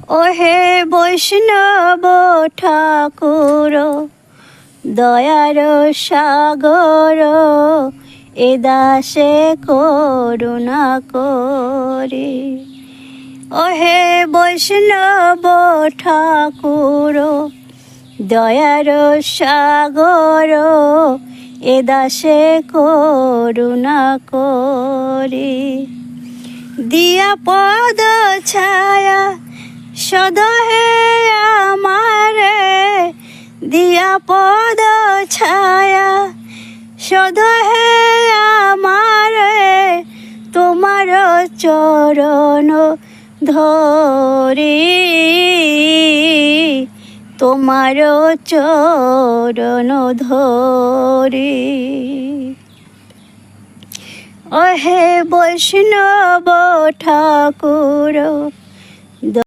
ওহে বৈষ্ণব ঠাকুর, দয়ার সাগর, এ দাসে করুণা করে। ওহে বৈষ্ণব ঠাকুর, দয়ার সাগর, এ দাসে করুণা করে। দিয়া পদ ছায়া সদহে আমারে, দিয়া পদ ছায়া সদহে আমারে, তোমার চরণ ধরি, তোমার চরণ ধরি। ওহে বৈষ্ণব ঠাকুর,